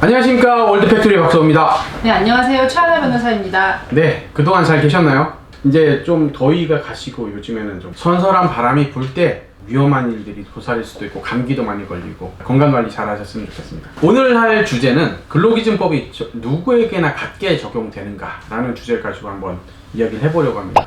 안녕하십니까, 월드팩토리 박서호입니다. 네, 안녕하세요. 최하나 변호사입니다. 네, 그동안 잘 계셨나요? 이제 좀 더위가 가시고 요즘에는 좀 선선한 바람이 불 때 위험한 일들이 도사릴 수도 있고 감기도 많이 걸리고 건강관리 잘 하셨으면 좋겠습니다. 오늘 할 주제는 근로기준법이 누구에게나 같게 적용되는가 라는 주제를 가지고 한번 이야기를 해보려고 합니다.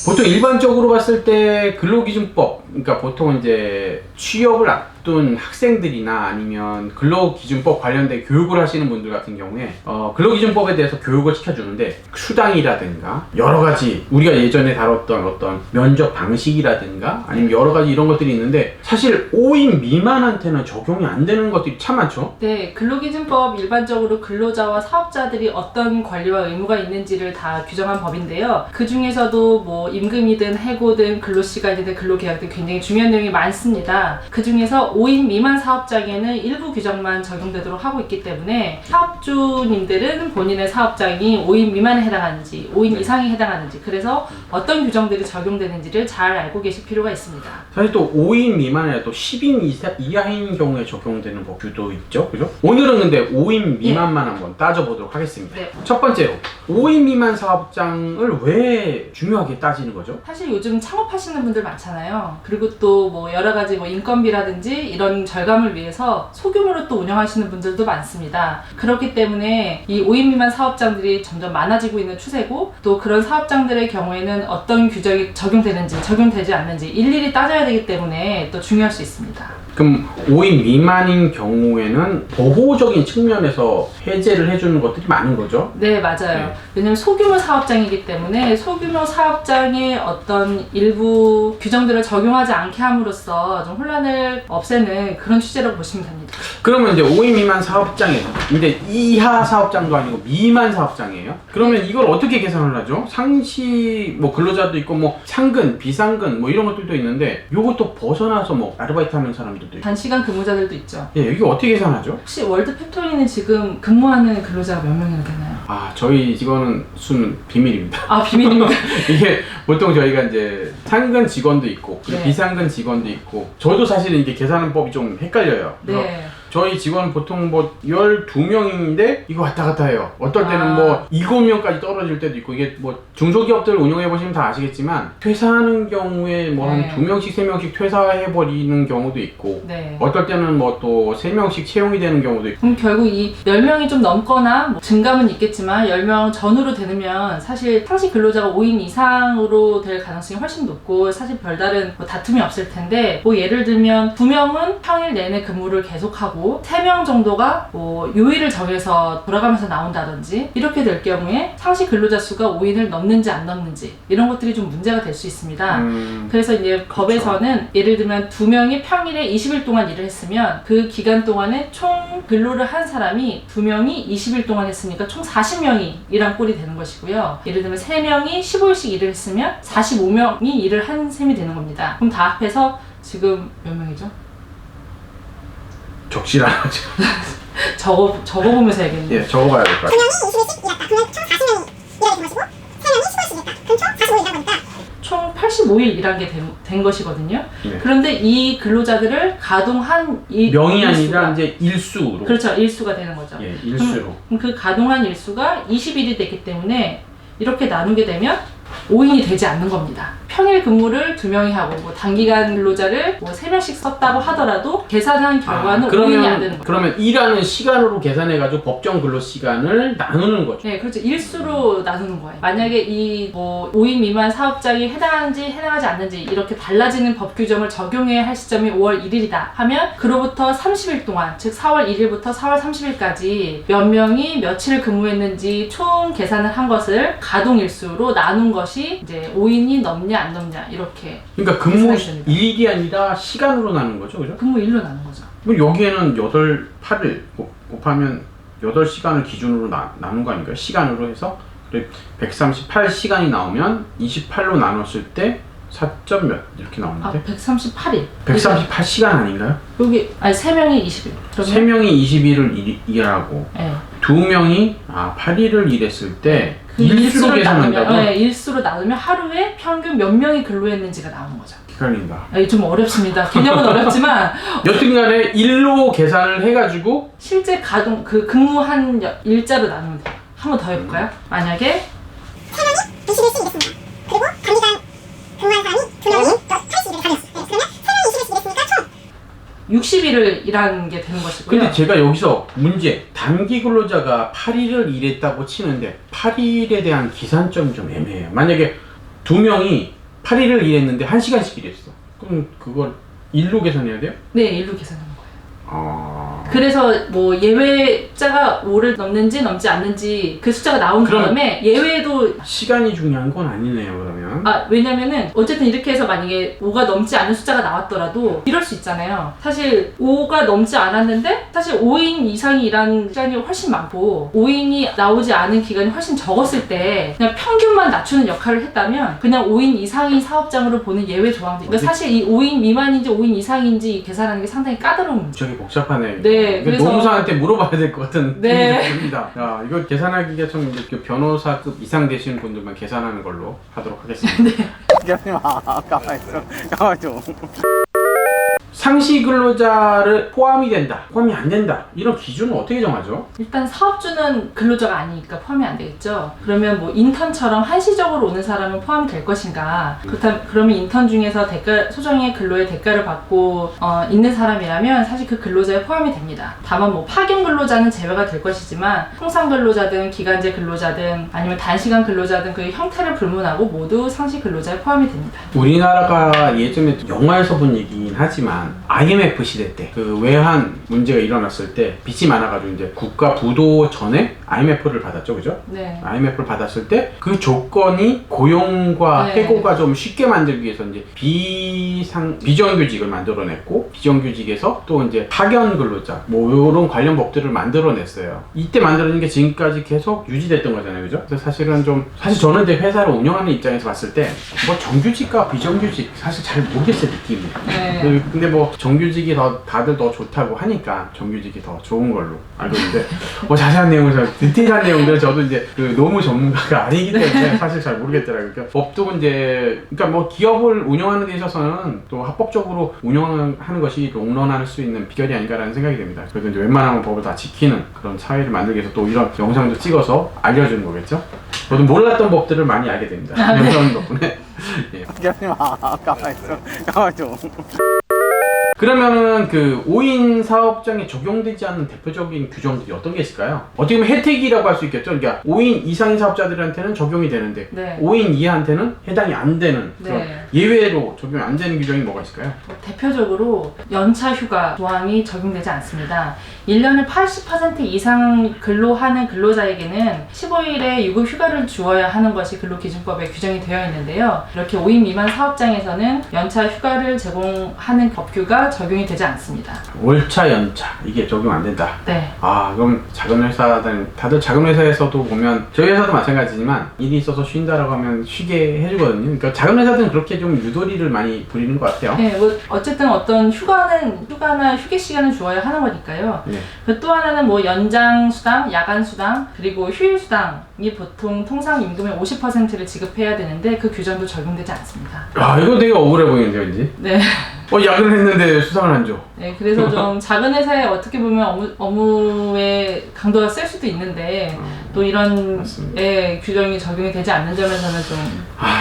보통 일반적으로 봤을 때 근로기준법, 그러니까 보통 이제 취업을 앞둔 학생들이나 아니면 근로기준법 관련된 교육을 하시는 분들 같은 경우에 근로기준법에 대해서 교육을 시켜주는데 수당이라든가 여러 가지 우리가 예전에 다뤘던 어떤 면접 방식이라든가 아니면 여러 가지 이런 것들이 있는데 사실 5인 미만한테는 적용이 안 되는 것들이 참 많죠. 네, 근로기준법 일반적으로 근로자와 사업자들이 어떤 권리와 의무가 있는지를 다 규정한 법인데요. 그 중에서도 뭐 임금이든 해고든 근로시간이든 근로계약든 굉장히 중요한 내용이 많습니다. 그 중에서 5인 미만 사업장에는 일부 규정만 적용되도록 하고 있기 때문에 사업주님들은 본인의 사업장이 5인 미만에 해당하는지 5인 이상에 해당하는지 그래서 어떤 규정들이 적용되는지를 잘 알고 계실 필요가 있습니다. 사실 또 5인 미만이라 또 10인 이하인 경우에 적용되는 법규도 있죠, 그죠? 오늘은 근데 5인 미만만 한번 따져보도록 하겠습니다. 네. 첫 번째로 5인 미만 사업장을 왜 중요하게 따지는 거죠? 사실 요즘 창업하시는 분들 많잖아요. 그리고 또 뭐 여러 가지 뭐 인건비라든지 이런 절감을 위해서 소규모로 또 운영하시는 분들도 많습니다. 그렇기 때문에 이 5인 미만 사업장들이 점점 많아지고 있는 추세고 또 그런 사업장들의 경우에는 어떤 규정이 적용되는지 적용되지 않는지 일일이 따져야 되기 때문에 또 중요할 수 있습니다. 그럼 5인 미만인 경우에는 보호적인 측면에서 해제를 해주는 것들이 많은 거죠? 네, 맞아요. 네. 왜냐면 소규모 사업장이기 때문에 소규모 사업장의 어떤 일부 규정들을 적용하지 않게 함으로써 좀 혼란을 없애는 그런 취지라고 보시면 됩니다. 그러면 이제 5인 미만 사업장에 근데 이하 사업장도 아니고 미만 사업장이에요? 그러면 이걸 어떻게 계산을 하죠? 상시 뭐 근로자도 있고 뭐 상근, 비상근 뭐 이런 것들도 있는데 요것도 벗어나서 뭐 아르바이트 하는 사람들도 있고 단시간 근무자들도 있죠. 예, 이게 어떻게 계산하죠? 혹시 월드팩토리는 지금 근무하는 근로자가 몇 명이나 되나요? 아, 저희 직원은 수는 비밀입니다. 아, 비밀입니다. 이게 보통 저희가 이제 상근 직원도 있고 그리고 네. 비상근 직원도 있고 저도 사실은 이게 계산하는 법이 좀 헷갈려요. 그래서 네. 저희 직원 보통 뭐 12명인데 이거 왔다 갔다 해요. 어떨 때는 아. 뭐 7명까지 떨어질 때도 있고 이게 뭐 중소기업들 운영해 보시면 다 아시겠지만 퇴사하는 경우에 뭐 한 네. 2명씩 3명씩 퇴사해 버리는 경우도 있고 네. 어떨 때는 뭐 또 3명씩 채용이 되는 경우도 있고 그럼 결국 이 10명이 좀 넘거나 뭐 증감은 있겠지만 10명 전후로 되면 사실 상시 근로자가 5인 이상으로 될 가능성이 훨씬 높고 사실 별다른 뭐 다툼이 없을 텐데 뭐 예를 들면 2명은 평일 내내 근무를 계속하고 3명 정도가 뭐 요일을 정해서 돌아가면서 나온다든지 이렇게 될 경우에 상시 근로자 수가 5인을 넘는지 안 넘는지 이런 것들이 좀 문제가 될 수 있습니다. 그래서 이제 법에서는 예를 들면 2명이 평일에 20일 동안 일을 했으면 그 기간 동안에 총 근로를 한 사람이 2명이 20일 동안 했으니까 총 40명이 일한 꼴이 되는 것이고요. 예를 들면 3명이 15일씩 일을 했으면 45명이 일을 한 셈이 되는 겁니다. 그럼 다 합해서 지금 몇 명이죠? 적실 안 하죠. 적어보면서 해야겠네요. 예, 적어봐야 될 것 같아요. 2명이 20일씩 일했다. 그러면 총 45일 일한 게 된 것이거든요. 네. 그런데 이 근로자들을 가동한 명이 일수가, 아니라 이제 일수로. 그렇죠. 일수가 되는 거죠. 예, 일수로. 그럼 그 가동한 일수가 20일이 됐기 때문에 이렇게 나누게 되면 5인이 되지 않는 겁니다. 평일 근무를 2명이 하고 뭐 단기간 근로자를 뭐 3명씩 썼다고 하더라도 계산한 결과는 5인이 안 되는 거죠. 그러면 일하는 시간으로 계산해가지고 법정 근로 시간을 나누는 거죠. 네, 그렇죠. 일수로 나누는 거예요. 만약에 이 뭐 5인 미만 사업장이 해당하는지 해당하지 않는지 이렇게 달라지는 법 규정을 적용해야 할 시점이 5월 1일이다 하면 그로부터 30일 동안 즉 4월 1일부터 4월 30일까지 몇 명이 며칠 근무했는지 총 계산을 한 것을 가동 일수로 나눈 것이 이제 5인이 넘냐 안 넘냐 이렇게. 그러니까 근무 계산이 됩니다. 일이 아니라 시간으로 나누는 거죠, 그죠? 근무 일로 나눈 거죠. 그럼 여기에는 8일 곱하면 8시간을 기준으로 나눈 거 아닌가요? 시간으로 해서 138시간이 나오면 28로 나눴을 때 4점 몇 이렇게 나오는데 138일. 138시간 아닌가요? 여기 아니 3명이 20일. 그러면 3명이 20일을 일하고 네. 2명이 8일을 일했을 때 그 일수로 계산한다고? 네, 일수로 나누면 하루에 평균 몇 명이 근로했는지가 나오는 거죠. 헷갈린다. 좀 어렵습니다. 개념은 어렵지만 여튼간에 일로 계산을 해가지고 실제 가동 그 근무한 일자로 나누면 돼요. 한 번 더 해볼까요? 만약에 3명이 20일씩 일했습니다. 그리고 단기간 근무한 사람이 2명이 80일을 다녔어요. 그러면 3명이 20일씩 일했으니까 총 60일을 일하는 게 되는 것이고요. 근데 제가 여기서 문제, 단기 근로자가 8일을 일했다고 치는데 8일에 대한 기산점이 좀 애매해요. 만약에 2명이 8일을 일했는데 1시간씩 일했어. 그럼 그걸 일로 계산해야 돼요? 네, 일로 계산하는 거예요. 그래서 그래서 뭐 예외자가 5를 넘는지 넘지 않는지 그 숫자가 나온 그럼- 다음에 예외도 시간이 중요한 건 아니네요, 그러면. 왜냐면은 어쨌든 이렇게 해서 만약에 5가 넘지 않은 숫자가 나왔더라도 이럴 수 있잖아요. 사실 5가 넘지 않았는데 사실 5인 이상이 일한 시간이 훨씬 많고 5인이 나오지 않은 기간이 훨씬 적었을 때 그냥 평균만 낮추는 역할을 했다면 그냥 5인 이상인 사업장으로 보는 예외 조항들. 그러니까 사실 이 5인 미만인지 5인 이상인지 계산하는 게 상당히 까다로운 문제. 저기 복잡하네. 네, 이거 그래서- 노무사한테 물어봐야 될 것 같은 네. 느낌이 좀 듭니다. 야, 이거 계산하기가 좀 이렇게 변호사급 이상 되시는 분들만 계산하는 걸로 하도록 하겠습니다. 가만히 있어. 가만히 좀. 상시 근로자를 포함이 된다, 포함이 안 된다, 이런 기준은 어떻게 정하죠? 일단 사업주는 근로자가 아니니까 포함이 안 되겠죠. 그러면 뭐 인턴처럼 한시적으로 오는 사람은 포함이 될 것인가? 그러면 인턴 중에서 소정의 근로의 대가를 받고 있는 사람이라면 사실 그 근로자에 포함이 됩니다. 다만 뭐 파견 근로자는 제외가 될 것이지만 통상 근로자든 기간제 근로자든 아니면 단시간 근로자든 그 형태를 불문하고 모두 상시 근로자에 포함이 됩니다. 우리나라가 예전에 영화에서 본 얘기긴 하지만 IMF 시대 때 그 외환 문제가 일어났을 때 빚이 많아가지고 이제 국가 부도 전에 IMF를 받았죠, 그죠? 네. IMF를 받았을 때 그 조건이 고용과 네. 해고가 좀 쉽게 만들기 위해서 이제 비정규직을 만들어냈고 비정규직에서 또 이제 파견 근로자 뭐 이런 관련 법들을 만들어냈어요. 이때 만들어낸 게 지금까지 계속 유지됐던 거잖아요, 그죠? 그래서 사실 저는 이제 회사를 운영하는 입장에서 봤을 때 뭐 정규직과 비정규직 사실 잘 모르겠어요, 느낌이. 네. 근데 뭐 정규직이 다들 더 좋다고 하니까 정규직이 더 좋은 걸로 알고 있는데 뭐 자세한 내용을 디테일한 내용들은 저도 이제 그 너무 전문가가 아니기 때문에 사실 잘 모르겠더라고요. 그러니까 법도 이제 그러니까 뭐 기업을 운영하는 데 있어서는 또 합법적으로 운영하는 것이 롱런할 수 있는 비결이 아닌가라는 생각이 됩니다. 그래서 이제 웬만하면 법을 다 지키는 그런 사회를 만들기 위해서 또 이런 영상도 찍어서 알려주는 거겠죠. 저도 몰랐던 법들을 많이 알게 됩니다. 영상 덕분에. 예. 가만히 있어. 가만히 좀. 그러면은 그 5인 사업장에 적용되지 않는 대표적인 규정들이 어떤 게 있을까요? 어떻게 보면 혜택이라고 할 수 있겠죠. 그러니까 5인 이상인 사업자들한테는 적용이 되는데 네. 5인 이하한테는 해당이 안 되는 그런 네. 예외로 적용이 안 되는 규정이 뭐가 있을까요? 대표적으로 연차 휴가 조항이 적용되지 않습니다. 1년에 80% 이상 근로하는 근로자에게는 15일의 유급 휴가를 주어야 하는 것이 근로기준법에 규정이 되어 있는데요. 이렇게 5인 미만 사업장에서는 연차 휴가를 제공하는 법규가 적용이 되지 않습니다. 월차 연차 이게 적용 안 된다. 네. 그럼 작은 회사들 다들 작은 회사에서도 보면 저희 회사도 마찬가지지만 일이 있어서 쉰다라고 하면 쉬게 해주거든요. 그러니까 작은 회사들은 그렇게 좀 유도리를 많이 부리는 것 같아요. 네, 뭐 어쨌든 어떤 휴가나 휴게 시간을 주어야 하는 거니까요. 네. 또 하나는 뭐 연장 수당, 야간 수당, 그리고 휴일 수당이 보통 통상 임금의 50%를 지급해야 되는데 그 규정도 적용되지 않습니다. 이거 되게 억울해 보이는데요, 왠지. 네. 야근을 했는데 수당을 안 줘. 네, 그래서 좀 작은 회사에 어떻게 보면 업무의 강도가 셀 수도 있는데 또 이런 맞습니다. 규정이 적용이 되지 않는 점에서는 좀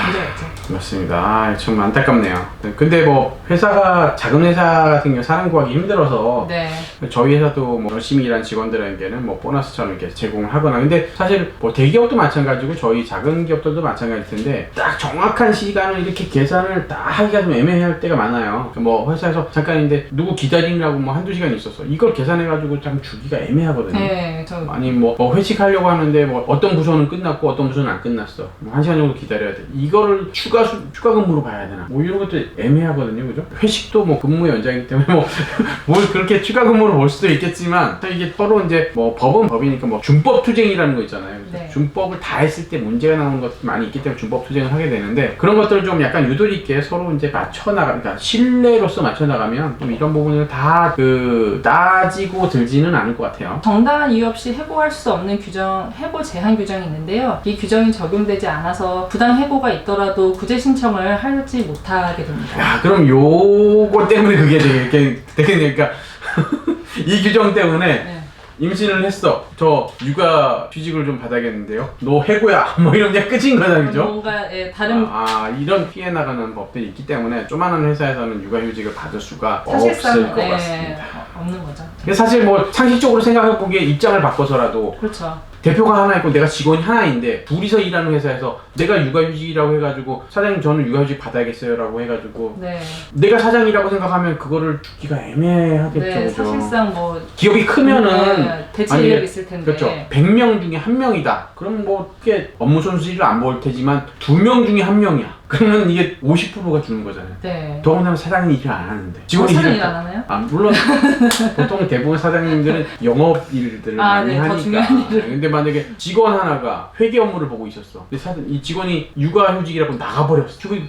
문제가 있죠. 맞습니다. 좀 안타깝네요. 근데 뭐 작은 회사 같은 경우 사람 구하기 힘들어서 네. 저희 회사도 뭐 열심히 일한 직원들에게는 뭐 보너스처럼 이렇게 제공을 하거나 근데 사실 뭐 대기업도 마찬가지고 저희 작은 기업들도 마찬가지일 텐데 딱 정확한 시간을 이렇게 계산을 딱 하기가 좀 애매할 때가 많아요. 뭐 회사에서 잠깐인데 누구 기다리느라고 뭐 한두 시간 있었어. 이걸 계산해가지고 참 주기가 애매하거든요. 네, 아니 뭐 회식하려고 하는데 뭐 어떤 부서는 끝났고 어떤 부서는 안 끝났어. 뭐 1시간 정도 기다려야 돼. 이거를 추가 근무로 봐야 되나? 뭐 이런 것도 애매하거든요, 그죠? 회식도 뭐 근무 연장이기 때문에 뭐 뭘 그렇게 추가 근무로 볼 수도 있겠지만 이게 서로 이제 뭐 법은 법이니까 뭐 준법 투쟁이라는 거 있잖아요. 네. 준법을 다 했을 때 문제가 나오는 것들이 많이 있기 때문에 준법 투쟁을 하게 되는데 그런 것들을 좀 약간 유도리 있게 서로 이제 맞춰 나가니까 판례로서 맞춰 나가면 좀 이런 부분을 다 따지고 들지는 않을 것 같아요. 정당한 이유 없이 해고할 수 없는 해고 제한 규정이 있는데요. 이 규정이 적용되지 않아서 부당 해고가 있더라도 구제 신청을 하지 못하게 됩니다. 야, 그럼 요거 때문에 그게 되게 이 규정 때문에 네. 임신을 했어. 저 육아 휴직을 좀 받아야겠는데요. 너 해고야. 뭐 이런 게 끝인 거다, 그죠? 뭔가 다른 이런 피해 나가는 법들이 있기 때문에 조만한 회사에서는 육아 휴직을 받을 수가 사실상 없을 것 같습니다. 없는 거죠. 사실 뭐 상식적으로 생각해 보기에 입장을 바꿔서라도 그렇죠. 대표가 하나 있고 내가 직원이 하나인데 둘이서 일하는 회사에서 내가 육아휴직이라고 해가지고 사장님 저는 육아휴직 받아야겠어요 라고 해가지고 네. 내가 사장이라고 생각하면 그거를 주기가 애매하겠죠. 네, 그죠? 사실상 뭐 기업이 크면은 대체 만약에 인력이 있을 텐데. 그렇죠. 100명 중에 1명이다. 그럼 뭐 그게 업무 손실을 안 볼 테지만 2명 중에 1명이야. 그러면 이게 50%가 주는 거잖아요. 네. 더군다나 사장이 일을 안 하는데. 직원이 사장이 일을 일 안 하나요? 물론 보통 대부분 사장님들은 영업 일들을 많이 네, 더 하니까. 중요한 일을. 근데 만약에 직원 하나가 회계 업무를 보고 있었어. 근데 이 직원이 육아휴직이라고 나가버렸어.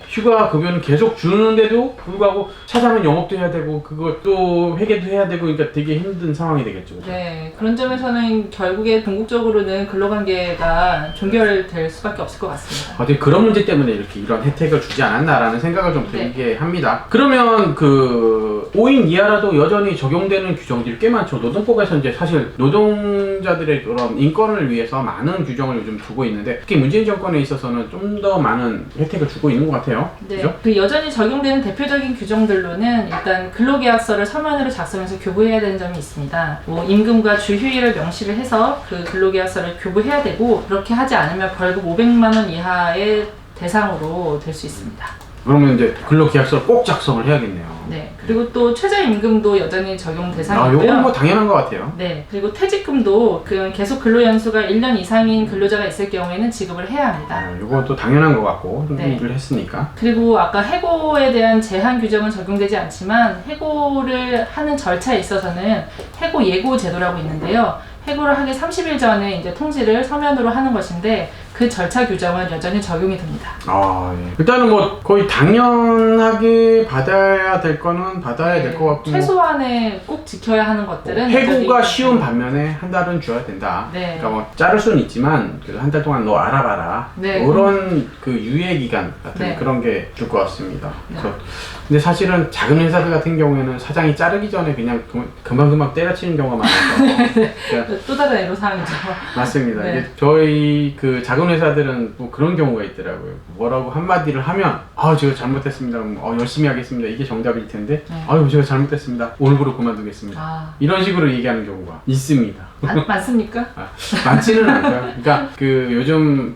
휴가 급여는 계속 주는데도 불구하고 사장은 영업도 해야 되고 그것도 회계도 해야 되고 그러니까 되게 힘든 상황이 되겠죠. 그죠? 네, 그런 점에서는 결국에 궁극적으로는 근로관계가 종결될 수밖에 없을 것 같습니다. 어떻게 그런 문제 때문에 이런 혜택을 주지 않았나라는 생각을 좀 들게 합니다. 그러면 5인 이하라도 여전히 적용되는 규정들이 꽤 많죠. 노동법에서 이제 사실 노동자들의 그런 인권을 위해서 많은 규정을 요즘 두고 있는데 특히 문재인 정권에 있어서는 좀 더 많은 혜택을 주고 있는 것 같아요. 네, 그죠? 그 여전히 적용되는 대표적인 규정들로는 일단 근로계약서를 서면으로 작성해서 교부해야 되는 점이 있습니다. 뭐 임금과 주휴일을 명시를 해서 그 근로계약서를 교부해야 되고 그렇게 하지 않으면 벌금 500만 원 이하의 대상으로 될 수 있습니다. 그러면 이제 근로계약서를 꼭 작성을 해야겠네요. 네, 그리고 또 최저임금도 여전히 적용 이건 대상이고요. 뭐 당연한 것 같아요. 네, 그리고 퇴직금도 계속 근로연수가 1년 이상인 근로자가 있을 경우에는 지급을 해야 합니다. 이것도 당연한 것 같고 네. 일을 했으니까. 그리고 아까 해고에 대한 제한 규정은 적용되지 않지만 해고를 하는 절차에 있어서는 해고 예고 제도라고 있는데요. 해고를 하기 30일 전에 이제 통지를 서면으로 하는 것인데 그 절차 규정은 여전히 적용이 됩니다. 예. 일단은 뭐 거의 당연하게 받아야 될 거는 받아야 될 것 같고 최소한의 꼭 지켜야 하는 것들은 해고가 여전히 쉬운 반면에 한 달은 줘야 된다. 네. 그러니까 뭐 자를 수는 있지만 그래도 한 달 동안 너 알아봐라. 네. 그런 그 유예 기간 같은 네. 그런 게 줄 것 같습니다. 네. 그래서 근데 사실은 작은 회사들 같은 경우에는 사장이 자르기 전에 그냥 금방금방 때려치는 경우가 많아서 그러니까 또 다른 애로사항이죠. 맞습니다. 네. 이게 저희 그 작은 회사들은 뭐 그런 경우가 있더라고요. 뭐라고 한마디를 하면 제가 잘못했습니다. 열심히 하겠습니다. 이게 정답일 텐데 네. 제가 잘못했습니다. 오늘부로 그만두겠습니다. 이런 식으로 얘기하는 경우가 있습니다. 많습니까? 많지는 않고요. 그러니까 요즘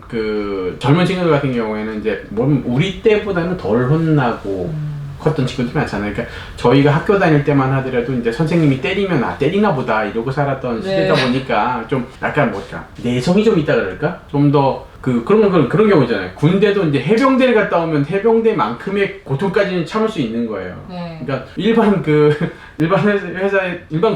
젊은 친구들 같은 경우에는 이제 우리 때보다는 덜 혼나고 컸던 친구들이 많잖아요. 그러니까 저희가 학교 다닐 때만 하더라도 이제 선생님이 때리면 때리나 보다 이러고 살았던 시대다 보니까 좀 약간 내성이 좀 있다 그럴까? 좀 더 그런 경우 있잖아요. 군대도 이제 해병대를 갔다 오면 해병대만큼의 고통까지는 참을 수 있는 거예요. 네. 그러니까 일반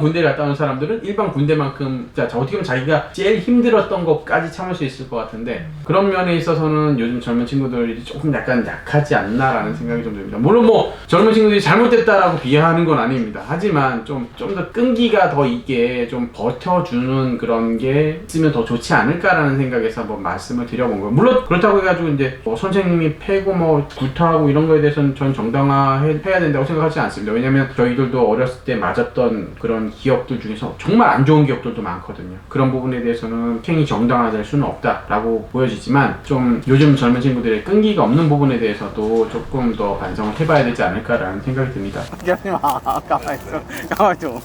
군대를 갔다 온 사람들은 일반 군대만큼 어떻게 보면 자기가 제일 힘들었던 것까지 참을 수 있을 것 같은데 그런 면에 있어서는 요즘 젊은 친구들이 조금 약간 약하지 않나라는 생각이 좀 듭니다. 물론 뭐 젊은 친구들이 잘못됐다라고 비하하는 건 아닙니다. 하지만 좀 더 끈기가 더 있게 좀 버텨주는 그런 게 있으면 더 좋지 않을까라는 생각에서 한번 말씀을 드려본 거예요. 물론 그렇다고 해가지고 이제 선생님이 패고 구타하고 이런 거에 대해서는 전 정당화해야 된다고 생각하지 않습니다. 왜냐면 저희들도 어렸을 때 맞았던 그런 기업들 중에서 정말 안 좋은 기업들도 많거든요. 그런 부분에 대해서는 팽이 정당화될 수는 없다라고 보여지지만 좀 요즘 젊은 친구들의 끈기가 없는 부분에 대해서도 조금 더 반성을 해봐야 되지 않을까라는 생각이 듭니다. 하지 마. 가만히 있어. 가만히 좀.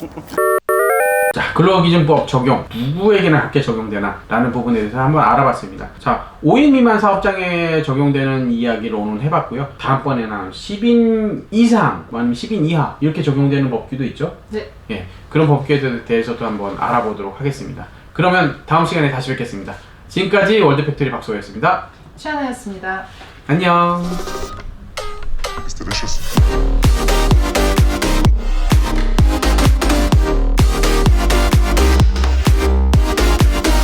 자, 근로기준법 적용 누구에게나 같게 적용되나 라는 부분에 대해서 한번 알아봤습니다. 자, 5인 미만 사업장에 적용되는 이야기를 오늘 해봤고요. 다음번에는 10인 이상 아니면 10인 이하 이렇게 적용되는 법규도 있죠. 네. 예, 그런 법규에 대해서도 한번 알아보도록 하겠습니다. 그러면 다음 시간에 다시 뵙겠습니다. 지금까지 월드팩토리 박소였습니다. 최하나였습니다. 안녕. It's delicious.